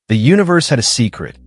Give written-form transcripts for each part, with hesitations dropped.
The universe had a secret,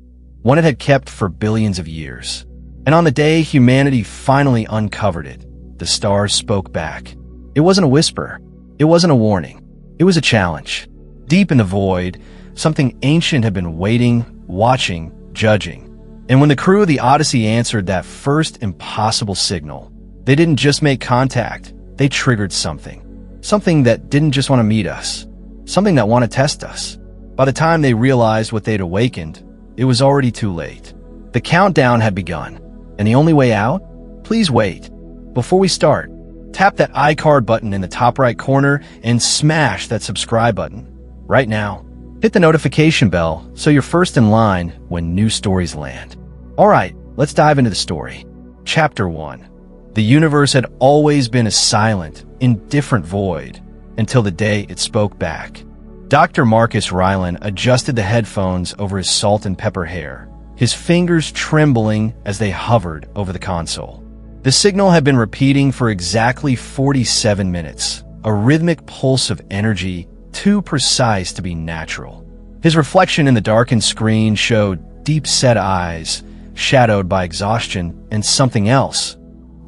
one it had kept for billions of years. And on the day humanity finally uncovered it, the stars spoke back. It wasn't a whisper. It wasn't a warning. It was a challenge. Deep in the void, something ancient had been waiting, watching, judging. And when the crew of the Odyssey answered that first impossible signal, they didn't just make contact, they triggered something. Something that didn't just want to meet us. Something that wanted to test us. By the time they realized what they'd awakened, it was already too late. The countdown had begun. And the only way out? Please wait. Before we start, tap that iCard button in the top right corner and smash that subscribe button. Right now. Hit the notification bell so you're first in line when new stories land. Alright, let's dive into the story. Chapter 1. The universe had always been a silent, indifferent void until the day it spoke back. Dr. Marcus Rylan adjusted the headphones over his salt and pepper hair, his fingers trembling as they hovered over the console. The signal had been repeating for exactly 47 minutes, a rhythmic pulse of energy too precise to be natural. His reflection in the darkened screen showed deep-set eyes, shadowed by exhaustion and something else,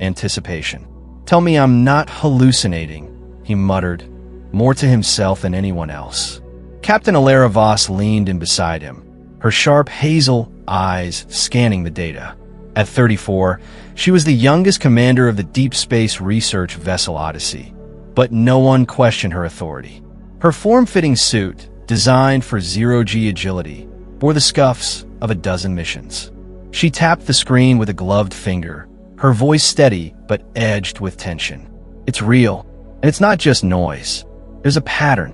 anticipation. "Tell me I'm not hallucinating," he muttered, more to himself than anyone else. Captain Alara Voss leaned in beside him, her sharp hazel eyes scanning the data. At 34, she was the youngest commander of the deep space research vessel Odyssey, but no one questioned her authority. Her form-fitting suit, designed for zero-G agility, bore the scuffs of a dozen missions. She tapped the screen with a gloved finger, her voice steady but edged with tension. "It's real, and it's not just noise. There's a pattern."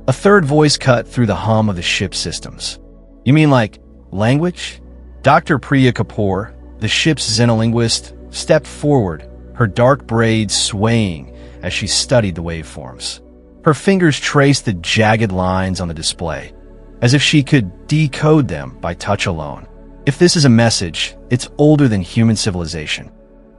A third voice cut through the hum of the ship's systems. "You mean like language?" Dr. Priya Kapoor, the ship's xenolinguist, stepped forward, her dark braids swaying as she studied the waveforms. Her fingers traced the jagged lines on the display, as if she could decode them by touch alone. "If this is a message, it's older than human civilization."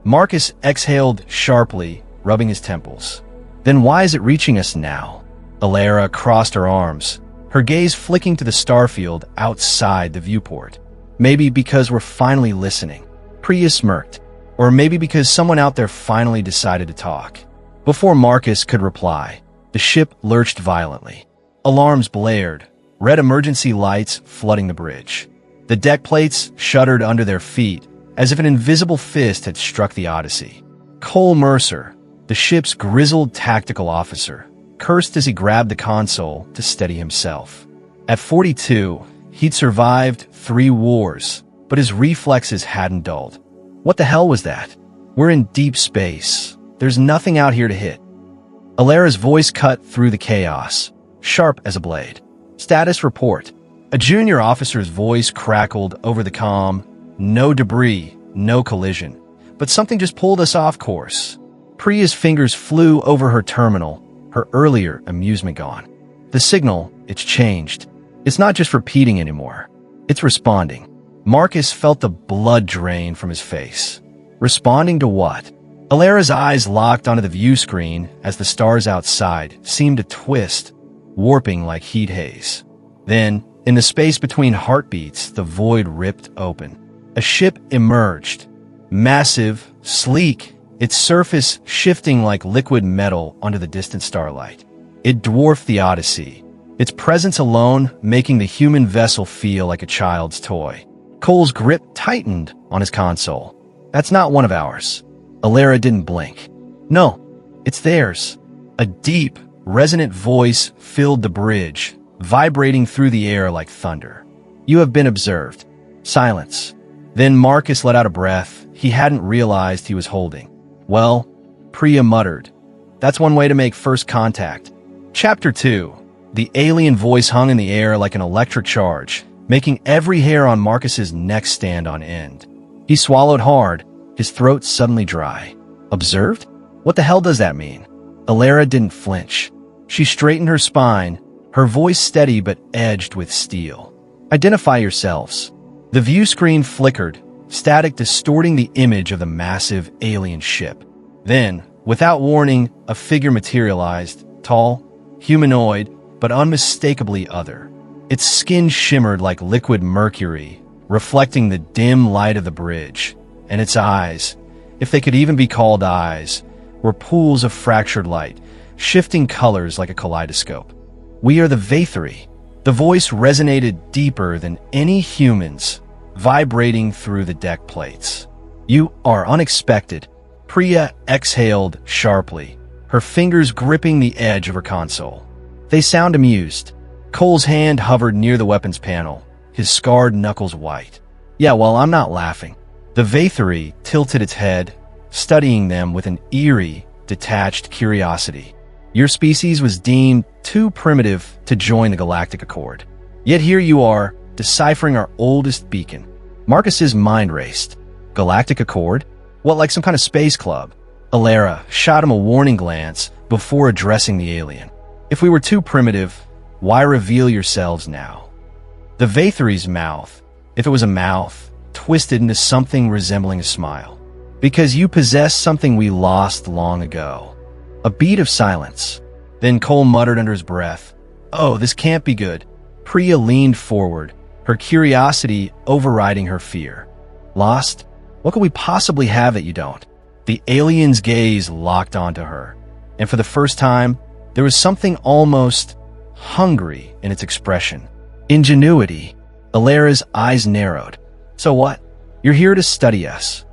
Marcus exhaled sharply, rubbing his temples. "Then why is it reaching us now?" Alara crossed her arms, her gaze flicking to the starfield outside the viewport. "Maybe because we're finally listening." Priya smirked. "Or maybe because someone out there finally decided to talk." Before Marcus could reply, the ship lurched violently. Alarms blared, red emergency lights flooding the bridge. The deck plates shuddered under their feet, as if an invisible fist had struck the Odyssey. Cole Mercer, the ship's grizzled tactical officer, cursed as he grabbed the console to steady himself. At 42, he'd survived 3 wars, but his reflexes hadn't dulled. What the hell was that? "We're in deep space. There's nothing out here to hit." Alara's voice cut through the chaos, sharp as a blade. "Status report." A junior officer's voice crackled over the comm. "No debris, no collision. But something just pulled us off course." Priya's fingers flew over her terminal, her earlier amusement gone. "The signal, it's changed. It's not just repeating anymore. It's responding." Marcus felt the blood drain from his face. Responding to what? Alara's eyes locked onto the view screen as the stars outside seemed to twist, warping like heat haze. Then, in the space between heartbeats, the void ripped open. A ship emerged. Massive, sleek, its surface shifting like liquid metal under the distant starlight. It dwarfed the Odyssey, its presence alone making the human vessel feel like a child's toy. Cole's grip tightened on his console. "That's not one of ours." Alara didn't blink. "No, it's theirs." A deep, resonant voice filled the bridge, vibrating through the air like thunder. "You have been observed." Silence. Then Marcus let out a breath he hadn't realized he was holding. "Well," Priya muttered, "that's one way to make first contact." Chapter 2. The alien voice hung in the air like an electric charge, making every hair on Marcus's neck stand on end. He swallowed hard, his throat suddenly dry. "Observed? What the hell does that mean?" Alara didn't flinch. She straightened her spine, her voice steady but edged with steel. "Identify yourselves." The view screen flickered, static distorting the image of the massive alien ship. Then, without warning, a figure materialized, tall, humanoid, but unmistakably other. Its skin shimmered like liquid mercury, reflecting the dim light of the bridge, and its eyes, if they could even be called eyes, were pools of fractured light, shifting colors like a kaleidoscope. "We are the Vathri." The voice resonated deeper than any humans, vibrating through the deck plates. "You are unexpected." Priya exhaled sharply, her fingers gripping the edge of her console. "They sound amused." Cole's hand hovered near the weapons panel, his scarred knuckles white. "Yeah, well, I'm not laughing." The Vathri tilted its head, studying them with an eerie, detached curiosity. "Your species was deemed too primitive to join the Galactic Accord. Yet here you are, deciphering our oldest beacon." Marcus's mind raced. Galactic Accord? What, like some kind of space club? Alara shot him a warning glance before addressing the alien. "If we were too primitive, why reveal yourselves now?" The Vathri's mouth, if it was a mouth, twisted into something resembling a smile. "Because you possess something we lost long ago." A beat of silence. Then Cole muttered under his breath, "Oh, this can't be good." Priya leaned forward, her curiosity overriding her fear. "Lost? What could we possibly have that you don't?" The alien's gaze locked onto her, and for the first time, there was something almost hungry in its expression. Ingenuity. Alara's eyes narrowed. "So what? You're here to study us?"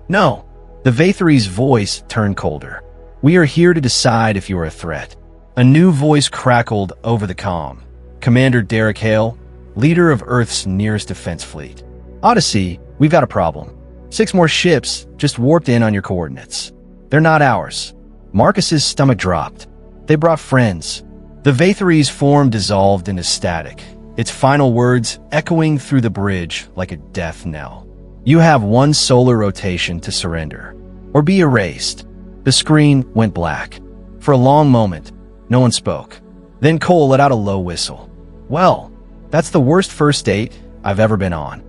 "No." The Vathri's voice turned colder. "We are here to decide if you are a threat." A new voice crackled over the comm. "Commander Derek Hale, leader of Earth's nearest defense fleet. Odyssey, we've got a problem. 6 more ships just warped in on your coordinates. They're not ours." Marcus's stomach dropped. "They brought friends." The Vathri's form dissolved into static, its final words echoing through the bridge like a death knell. "You have 1 solar rotation to surrender, or be erased." The screen went black. For a long moment, no one spoke. Then Cole let out a low whistle. "Well, that's the worst first date I've ever been on."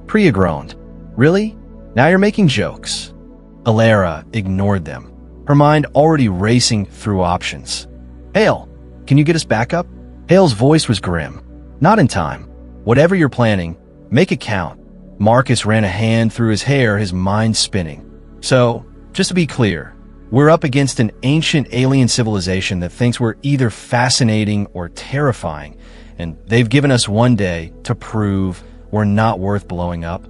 Priya groaned. "Really? Now you're making jokes." Alara ignored them, her mind already racing through options. "Hale, can you get us back up?" Hale's voice was grim. "Not in time. Whatever you're planning, make it count." Marcus ran a hand through his hair, his mind spinning. "So, just to be clear, we're up against an ancient alien civilization that thinks we're either fascinating or terrifying, and they've given us 1 day to prove we're not worth blowing up."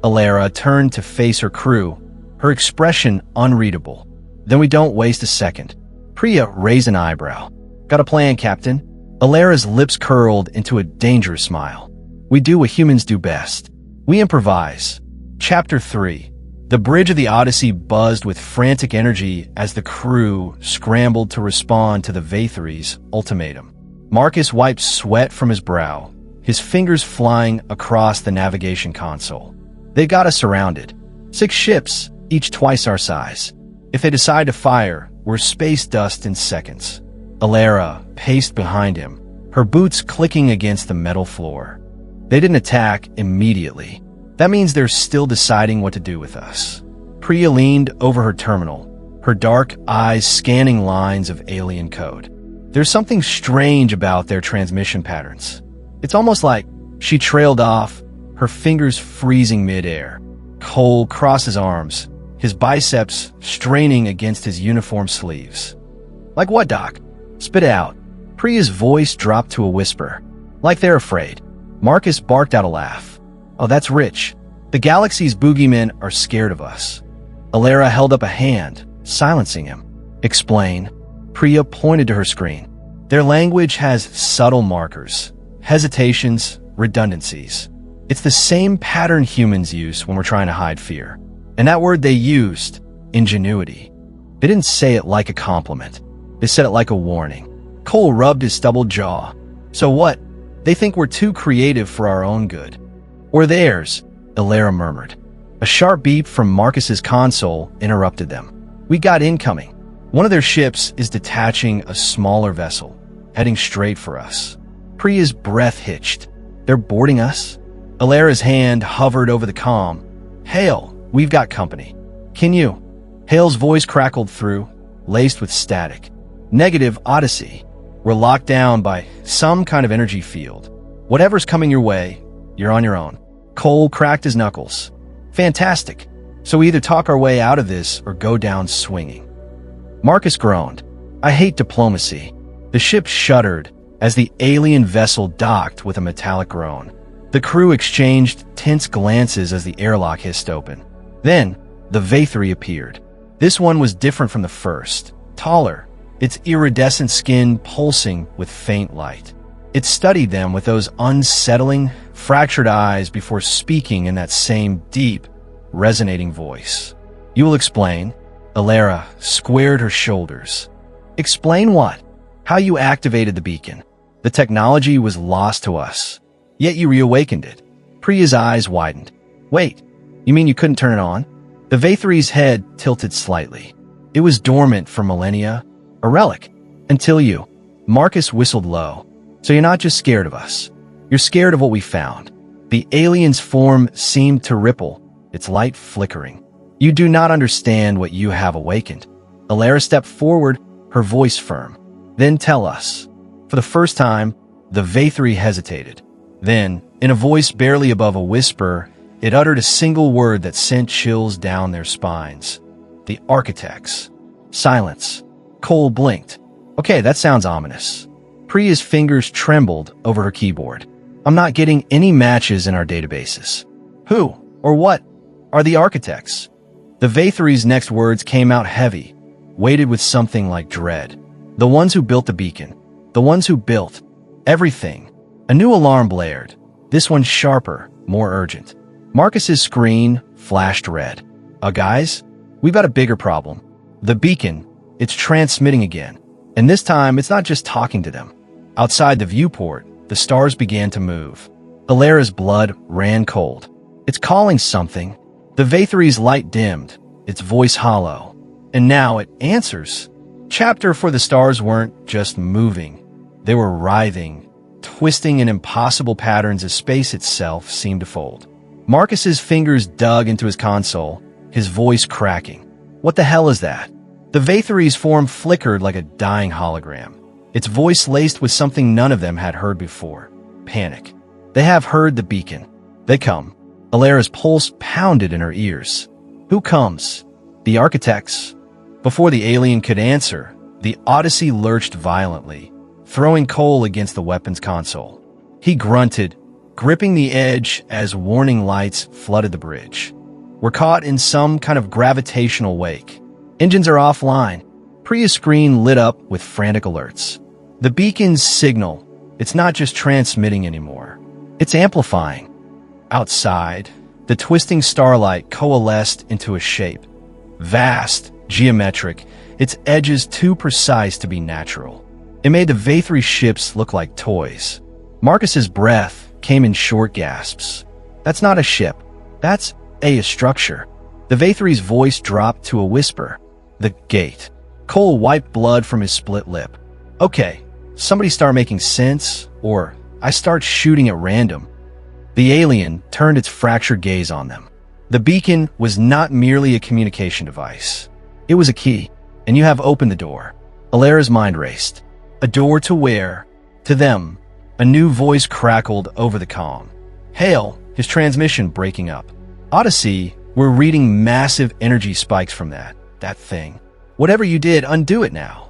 Alara turned to face her crew, her expression unreadable. "Then we don't waste a second." Priya raised an eyebrow. "Got a plan, Captain?" Alara's lips curled into a dangerous smile. "We do what humans do best. We improvise." Chapter 3. The bridge of the Odyssey buzzed with frantic energy as the crew scrambled to respond to the Vathri's ultimatum. Marcus wiped sweat from his brow, his fingers flying across the navigation console. "They got us surrounded. 6 ships, each twice our size. If they decide to fire, we're space dust in seconds." Alara paced behind him, her boots clicking against the metal floor. "They didn't attack immediately. That means they're still deciding what to do with us." Priya leaned over her terminal, her dark eyes scanning lines of alien code. "There's something strange about their transmission patterns. It's almost like..." She trailed off, her fingers freezing midair. Cole crossed his arms, his biceps straining against his uniform sleeves. "Like what, Doc? Spit it out." Priya's voice dropped to a whisper. "Like they're afraid." Marcus barked out a laugh. "Oh, that's rich. The galaxy's boogeymen are scared of us." Alara held up a hand, silencing him. "Explain." Priya pointed to her screen. "Their language has subtle markers, hesitations, redundancies. It's the same pattern humans use when we're trying to hide fear. And that word they used, ingenuity. They didn't say it like a compliment. They said it like a warning." Cole rubbed his stubbled jaw. "So what? They think we're too creative for our own good." "Or theirs," Alara murmured. A sharp beep from Marcus's console interrupted them. "We got incoming. One of their ships is detaching a smaller vessel, heading straight for us." Priya's breath hitched. "They're boarding us?" Alara's hand hovered over the comm. "Hale, we've got company. Can you?" Hale's voice crackled through, laced with static. "Negative, Odyssey. We're locked down by some kind of energy field. Whatever's coming your way, you're on your own. Cole cracked his knuckles. Fantastic. So we either talk our way out of this or go down swinging. Marcus groaned. I hate diplomacy. The ship shuddered as the alien vessel docked with a metallic groan. The crew exchanged tense glances as the airlock hissed open. Then, the Vathri appeared. This one was different from the first. Taller, its iridescent skin pulsing with faint light. It studied them with those unsettling, fractured eyes before speaking in that same deep, resonating voice. You will explain. Alara squared her shoulders. Explain what? How you activated the beacon. The technology was lost to us, yet you reawakened it. Priya's eyes widened. Wait, you mean you couldn't turn it on? The Vathri's head tilted slightly. It was dormant for millennia, a relic, until you. Marcus whistled low. So you're not just scared of us. You're scared of what we found. The alien's form seemed to ripple, its light flickering. You do not understand what you have awakened. Alara stepped forward, her voice firm. Then tell us. For the first time, the Vathri hesitated. Then, in a voice barely above a whisper, it uttered a single word that sent chills down their spines. The architects. Silence. Cole blinked. Okay, that sounds ominous. Priya's fingers trembled over her keyboard. I'm not getting any matches in our databases. Who, or what, are the architects? The Vathri's next words came out heavy, weighted with something like dread. The ones who built the beacon. The ones who built everything. A new alarm blared. This one sharper, more urgent. Marcus's screen flashed red. Guys, we've got a bigger problem. The beacon, it's transmitting again. And this time, it's not just talking to them. Outside the viewport, the stars began to move. Alara's blood ran cold. It's calling something. The Vathri's light dimmed, its voice hollow. And now it answers. Chapter for the stars weren't just moving. They were writhing, twisting in impossible patterns as space itself seemed to fold. Marcus's fingers dug into his console, his voice cracking. What the hell is that? The Vathri's form flickered like a dying hologram, its voice laced with something none of them had heard before. Panic. They have heard the beacon. They come. Alara's pulse pounded in her ears. Who comes? The architects. Before the alien could answer, the Odyssey lurched violently, throwing Cole against the weapons console. He grunted, gripping the edge as warning lights flooded the bridge. We're caught in some kind of gravitational wake. Engines are offline. Priya's screen lit up with frantic alerts. The beacon's signal, it's not just transmitting anymore. It's amplifying. Outside, the twisting starlight coalesced into a shape. Vast, geometric, its edges too precise to be natural. It made the Vathri ships look like toys. Marcus's breath came in short gasps. That's not a ship. That's a structure. The Vathri's voice dropped to a whisper. The gate. Cole wiped blood from his split lip. Okay, somebody start making sense, or I start shooting at random. The alien turned its fractured gaze on them. The beacon was not merely a communication device. It was a key, and you have opened the door. Alara's mind raced. A door to where? To them. A new voice crackled over the comm. Hail, his transmission breaking up. Odyssey, we're reading massive energy spikes from that thing. Whatever you did, undo it now.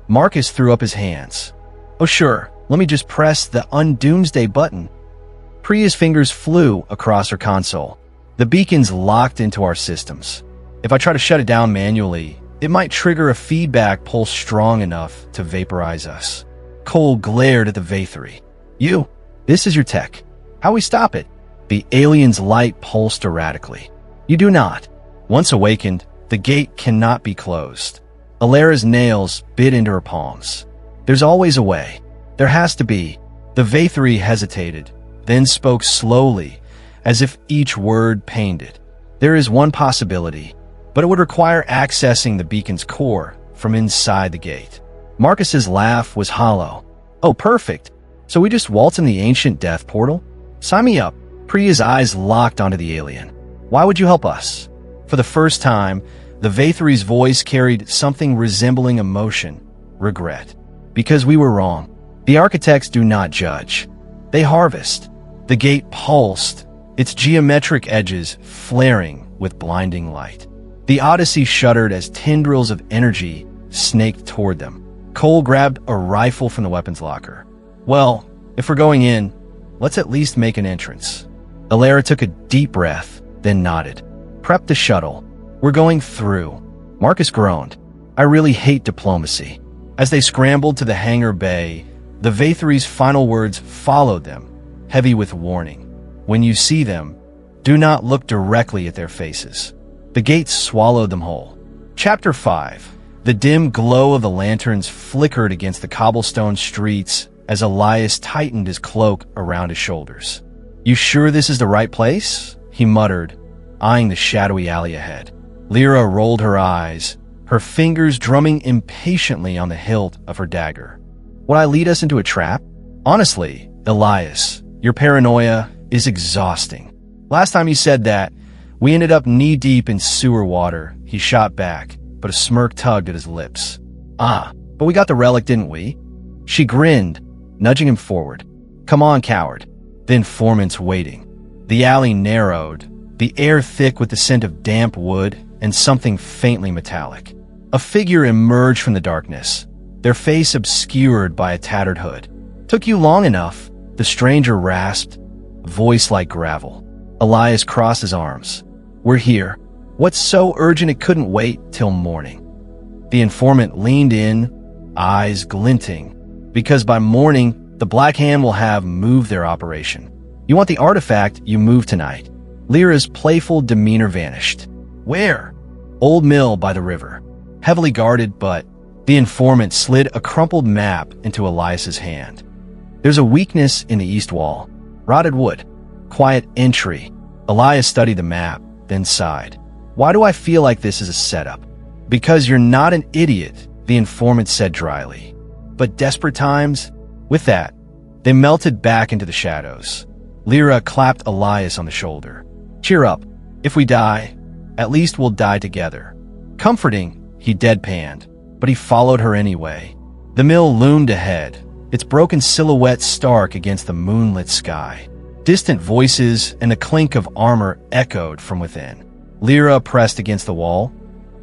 Marcus threw up his hands. Oh sure, let me just press the undoomsday button. Priya's fingers flew across her console. The beacon's locked into our systems. If I try to shut it down manually, it might trigger a feedback pulse strong enough to vaporize us. Cole glared at the Vathri. You, this is your tech. How we stop it? The alien's light pulsed erratically. You do not. Once awakened, the gate cannot be closed. Alara's nails bit into her palms. There's always a way. There has to be. The Vathri hesitated, then spoke slowly, as if each word pained it. There is one possibility, but it would require accessing the beacon's core from inside the gate. Marcus's laugh was hollow. Oh, perfect. So we just waltz in the ancient death portal? Sign me up. Priya's eyes locked onto the alien. Why would you help us? For the first time, the Vathri's voice carried something resembling emotion, regret. Because we were wrong. The architects do not judge. They harvest. The gate pulsed, its geometric edges flaring with blinding light. The Odyssey shuddered as tendrils of energy snaked toward them. Cole grabbed a rifle from the weapons locker. Well, if we're going in, let's at least make an entrance. Alara took a deep breath, then nodded. Prep the shuttle. We're going through. Marcus groaned. I really hate diplomacy. As they scrambled to the hangar bay, the Vathry's final words followed them, heavy with warning. When you see them, do not look directly at their faces. The gates swallowed them whole. Chapter 5. The dim glow of the lanterns flickered against the cobblestone streets as Elias tightened his cloak around his shoulders. You sure this is the right place? He muttered, eyeing the shadowy alley ahead. Lyra rolled her eyes, her fingers drumming impatiently on the hilt of her dagger. Would I lead us into a trap? Honestly, Elias, your paranoia is exhausting. Last time you said that, we ended up knee-deep in sewer water. He shot back, but a smirk tugged at his lips. But we got the relic, didn't we? She grinned, nudging him forward. Come on, coward. The informant's waiting. The alley narrowed, the air thick with the scent of damp wood and something faintly metallic. A figure emerged from the darkness, their face obscured by a tattered hood. Took you long enough, the stranger rasped, voice like gravel. Elias crossed his arms. We're here. What's so urgent it couldn't wait till morning? The informant leaned in, eyes glinting, because by morning, the Black Hand will have moved their operation. You want the artifact, you move tonight. Lyra's playful demeanor vanished. Where? Old mill by the river. Heavily guarded, but the informant slid a crumpled map into Elias's hand. There's a weakness in the east wall. Rotted wood. Quiet entry. Elias studied the map, then sighed. Why do I feel like this is a setup? Because you're not an idiot, the informant said dryly. But desperate times? With that, they melted back into the shadows. Lyra clapped Elias on the shoulder. Cheer up. If we die, at least we'll die together. Comforting, he deadpanned, but he followed her anyway. The mill loomed ahead, its broken silhouette stark against the moonlit sky. Distant voices and the clink of armor echoed from within. Lyra pressed against the wall,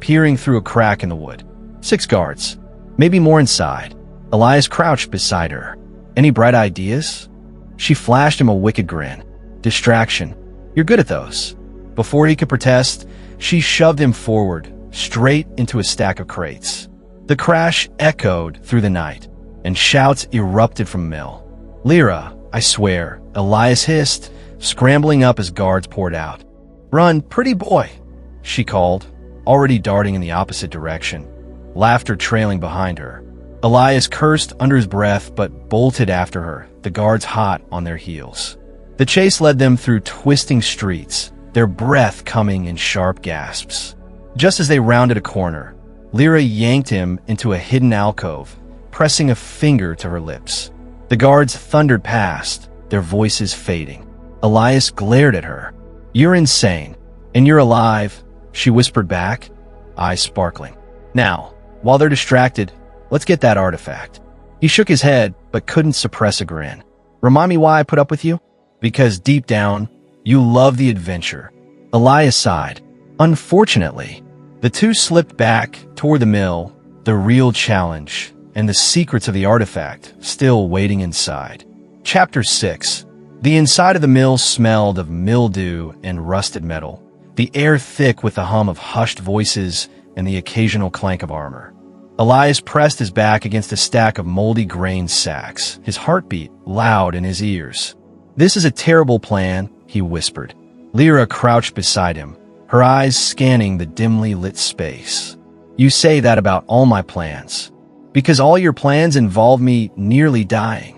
peering through a crack in the wood. 6 guards, maybe more inside. Elias crouched beside her. Any bright ideas? She flashed him a wicked grin. Distraction. You're good at those. Before he could protest, she shoved him forward, straight into a stack of crates. The crash echoed through the night, and shouts erupted from Mill. Lyra, I swear, Elias hissed, scrambling up as guards poured out. Run, pretty boy, she called, already darting in the opposite direction, laughter trailing behind her. Elias cursed under his breath but bolted after her, the guards hot on their heels. The chase led them through twisting streets, their breath coming in sharp gasps. Just as they rounded a corner, Lyra yanked him into a hidden alcove, pressing a finger to her lips. The guards thundered past, their voices fading. Elias glared at her. You're insane, and you're alive, she whispered back, eyes sparkling. Now, while they're distracted, let's get that artifact. He shook his head, but couldn't suppress a grin. Remind me why I put up with you? Because deep down, you love the adventure. Elias sighed. Unfortunately, the two slipped back toward the mill, the real challenge, and the secrets of the artifact still waiting inside. Chapter 6. The inside of the mill smelled of mildew and rusted metal, the air thick with the hum of hushed voices and the occasional clank of armor. Elias pressed his back against a stack of moldy grain sacks, his heartbeat loud in his ears. This is a terrible plan, he whispered. Lyra crouched beside him, her eyes scanning the dimly lit space. You say that about all my plans, because all your plans involve me nearly dying.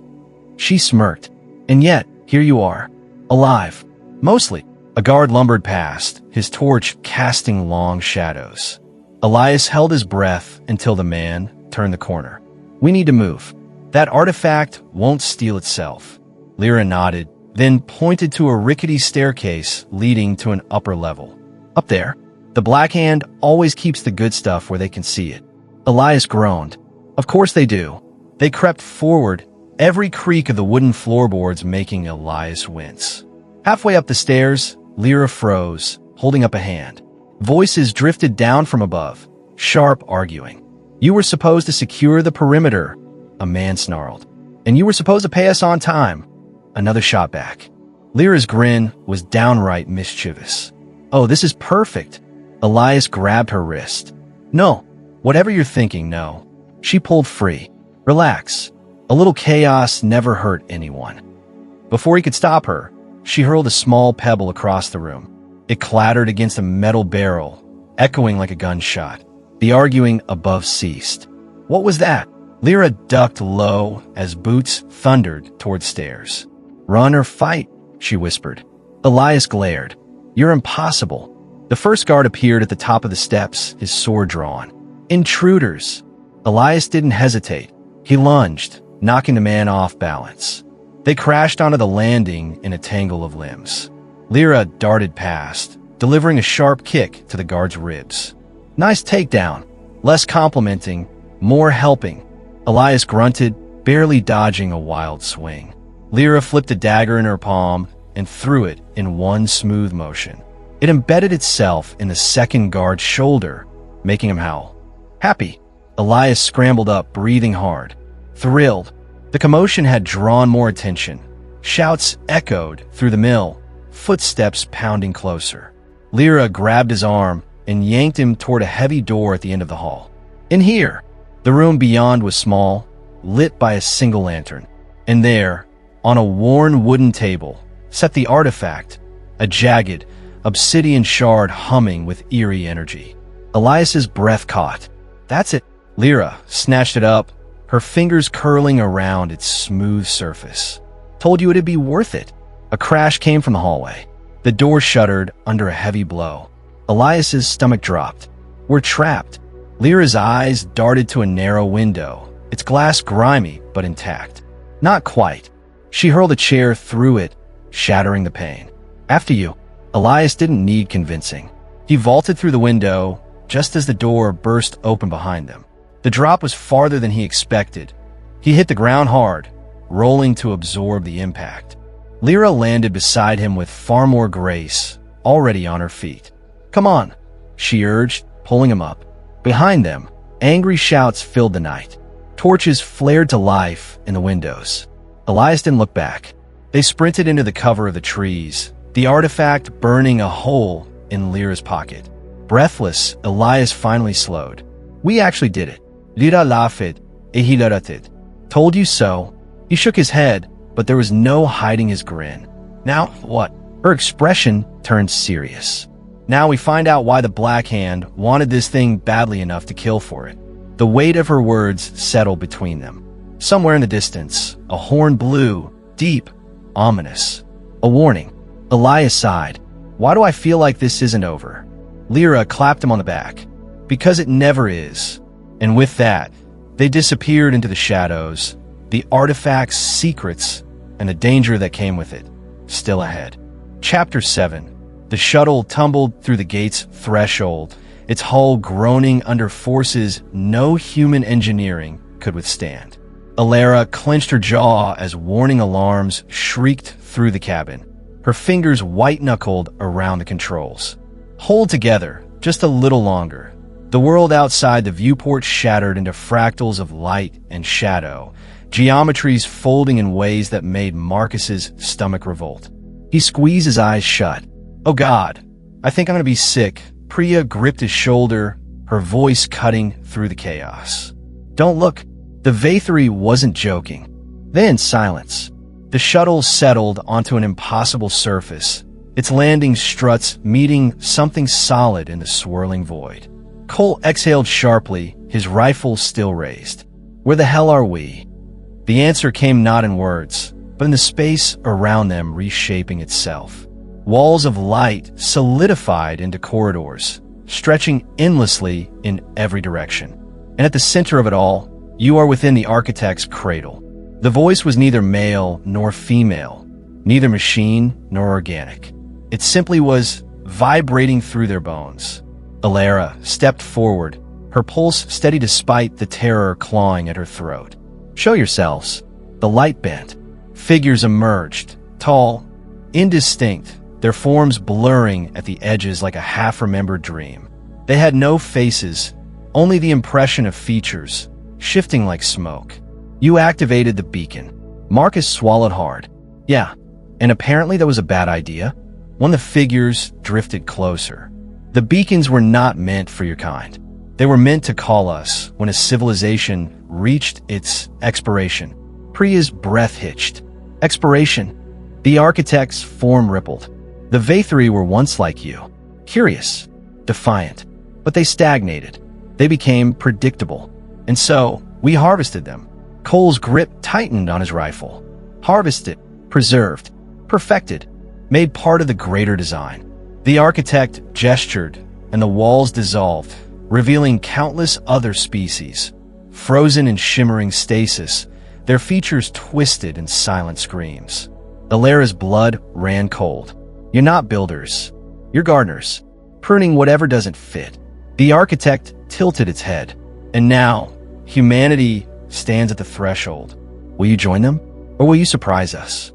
She smirked. And yet, here you are, alive. Mostly. A guard lumbered past, his torch casting long shadows. Elias held his breath until the man turned the corner. We need to move. That artifact won't steal itself. Lyra nodded, then pointed to a rickety staircase leading to an upper level. Up there, the Black Hand always keeps the good stuff where they can see it. Elias groaned. Of course they do. They crept forward, every creak of the wooden floorboards making Elias wince. Halfway up the stairs, Lyra froze, holding up a hand. Voices drifted down from above, sharp arguing. "You were supposed to secure the perimeter," a man snarled. "And you were supposed to pay us on time," another shot back. Lyra's grin was downright mischievous. "Oh, this is perfect." Elias grabbed her wrist. "No, whatever you're thinking, no." She pulled free. "Relax. A little chaos never hurt anyone." Before he could stop her, she hurled a small pebble across the room. It clattered against a metal barrel, echoing like a gunshot. The arguing above ceased. "What was that?" Lyra ducked low as boots thundered toward stairs. "Run or fight," she whispered. Elias glared. "You're impossible." The first guard appeared at the top of the steps, his sword drawn. "Intruders!" Elias didn't hesitate. He lunged, knocking the man off balance. They crashed onto the landing in a tangle of limbs. Lyra darted past, delivering a sharp kick to the guard's ribs. "Nice takedown." Less complimenting, more helping. Elias grunted, barely dodging a wild swing. Lyra flipped a dagger in her palm and threw it in one smooth motion. It embedded itself in the second guard's shoulder, making him howl. "Happy." Elias scrambled up, breathing hard. Thrilled. The commotion had drawn more attention. Shouts echoed through the mill, footsteps pounding closer. Lyra grabbed his arm and yanked him toward a heavy door at the end of the hall. "In here." The room beyond was small, lit by a single lantern. And there, on a worn wooden table, sat the artifact, a jagged, obsidian shard humming with eerie energy. Elias's breath caught. "That's it." Lyra snatched it up, her fingers curling around its smooth surface. "Told you it'd be worth it." A crash came from the hallway. The door shuddered under a heavy blow. Elias's stomach dropped. "We're trapped." Lyra's eyes darted to a narrow window, its glass grimy but intact. "Not quite." She hurled a chair through it, shattering the pane. "After you." Elias didn't need convincing. He vaulted through the window just as the door burst open behind them. The drop was farther than he expected. He hit the ground hard, rolling to absorb the impact. Lyra landed beside him with far more grace, already on her feet. "Come on," she urged, pulling him up. Behind them, angry shouts filled the night. Torches flared to life in the windows. Elias didn't look back. They sprinted into the cover of the trees, the artifact burning a hole in Lyra's pocket. Breathless, Elias finally slowed. "We actually did it." Lyra laughed, "Ehilaratit." "Told you so." He shook his head, but there was no hiding his grin. "Now what?" Her expression turned serious. "Now we find out why the Black Hand wanted this thing badly enough to kill for it." The weight of her words settled between them. Somewhere in the distance, a horn blew, deep, ominous. A warning. Elias sighed. "Why do I feel like this isn't over?" Lyra clapped him on the back. "Because it never is." And with that, they disappeared into the shadows, the artifact's secrets, and the danger that came with it, still ahead. Chapter 7. The shuttle tumbled through the gate's threshold, its hull groaning under forces no human engineering could withstand. Alara clenched her jaw as warning alarms shrieked through the cabin, her fingers white-knuckled around the controls. Hold together, just a little longer. The world outside the viewport shattered into fractals of light and shadow, geometries folding in ways that made Marcus's stomach revolt. He squeezed his eyes shut. "Oh God, I think I'm gonna be sick." Priya gripped his shoulder, her voice cutting through the chaos. "Don't look." The Vathri wasn't joking. Then silence. The shuttle settled onto an impossible surface, its landing struts meeting something solid in the swirling void. Cole exhaled sharply, his rifle still raised. "Where the hell are we?" The answer came not in words, but in the space around them reshaping itself. Walls of light solidified into corridors, stretching endlessly in every direction. And at the center of it all, you are within the architect's cradle. The voice was neither male nor female, neither machine nor organic. It simply was vibrating through their bones. Alara stepped forward, her pulse steady despite the terror clawing at her throat. "Show yourselves." The light bent. Figures emerged, tall, indistinct, their forms blurring at the edges like a half-remembered dream. They had no faces, only the impression of features, shifting like smoke. You activated the beacon. Marcus swallowed hard. Yeah, and apparently that was a bad idea. When the figures drifted closer. The beacons were not meant for your kind. They were meant to call us when a civilization reached its expiration. Priya's breath hitched. Expiration. The architect's form rippled. The Vathri were once like you. Curious. Defiant. But they stagnated. They became predictable. And so, we harvested them. Cole's grip tightened on his rifle. Harvested. Preserved. Perfected. Made part of the greater design. The architect gestured, and the walls dissolved, revealing countless other species. Frozen in shimmering stasis, their features twisted in silent screams. Alera's blood ran cold. You're not builders. You're gardeners, pruning whatever doesn't fit. The architect tilted its head. And now, humanity stands at the threshold. Will you join them, or will you surprise us?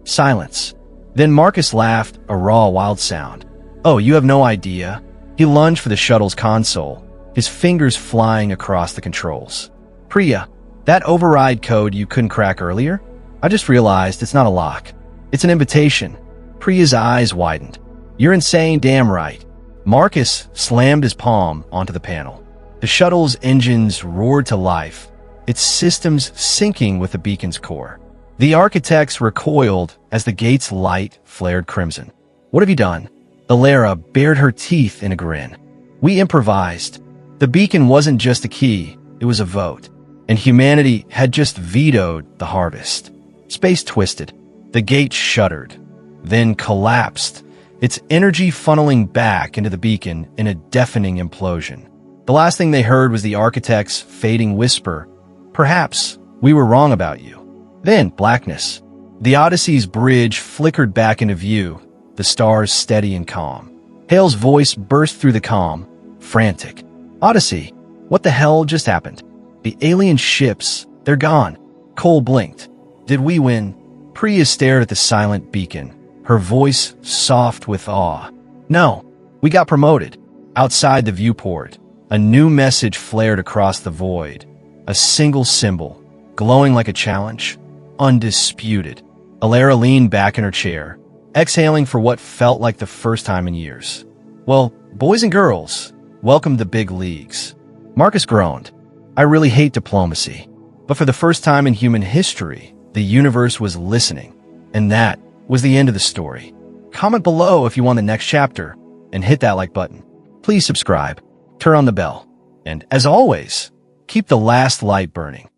Silence. Then Marcus laughed, a raw, wild sound. Oh, you have no idea. He lunged for the shuttle's console, his fingers flying across the controls. Priya, that override code you couldn't crack earlier? I just realized it's not a lock. It's an invitation. Priya's eyes widened. You're insane, damn right. Marcus slammed his palm onto the panel. The shuttle's engines roared to life, its systems syncing with the beacon's core. The architects recoiled as the gate's light flared crimson. What have you done? Alera bared her teeth in a grin. We improvised. The beacon wasn't just a key, it was a vote. And humanity had just vetoed the harvest. Space twisted. The gate shuddered, then collapsed, its energy funneling back into the beacon in a deafening implosion. The last thing they heard was the architect's fading whisper, "Perhaps we were wrong about you." Then blackness. The Odyssey's bridge flickered back into view, the stars steady and calm. Hale's voice burst through the calm, frantic. "Odyssey, what the hell just happened? The alien ships, they're gone." Cole blinked. Did we win? Priya stared at the silent beacon, her voice soft with awe. No, we got promoted. Outside the viewport, a new message flared across the void. A single symbol, glowing like a challenge. Undisputed. Alera leaned back in her chair, exhaling for what felt like the first time in years. Well, boys and girls, welcome to big leagues. Marcus groaned. I really hate diplomacy. But for the first time in human history, the universe was listening. And that was the end of the story. Comment below if you want the next chapter, and hit that like button. Please subscribe, turn on the bell, and as always, keep the last light burning.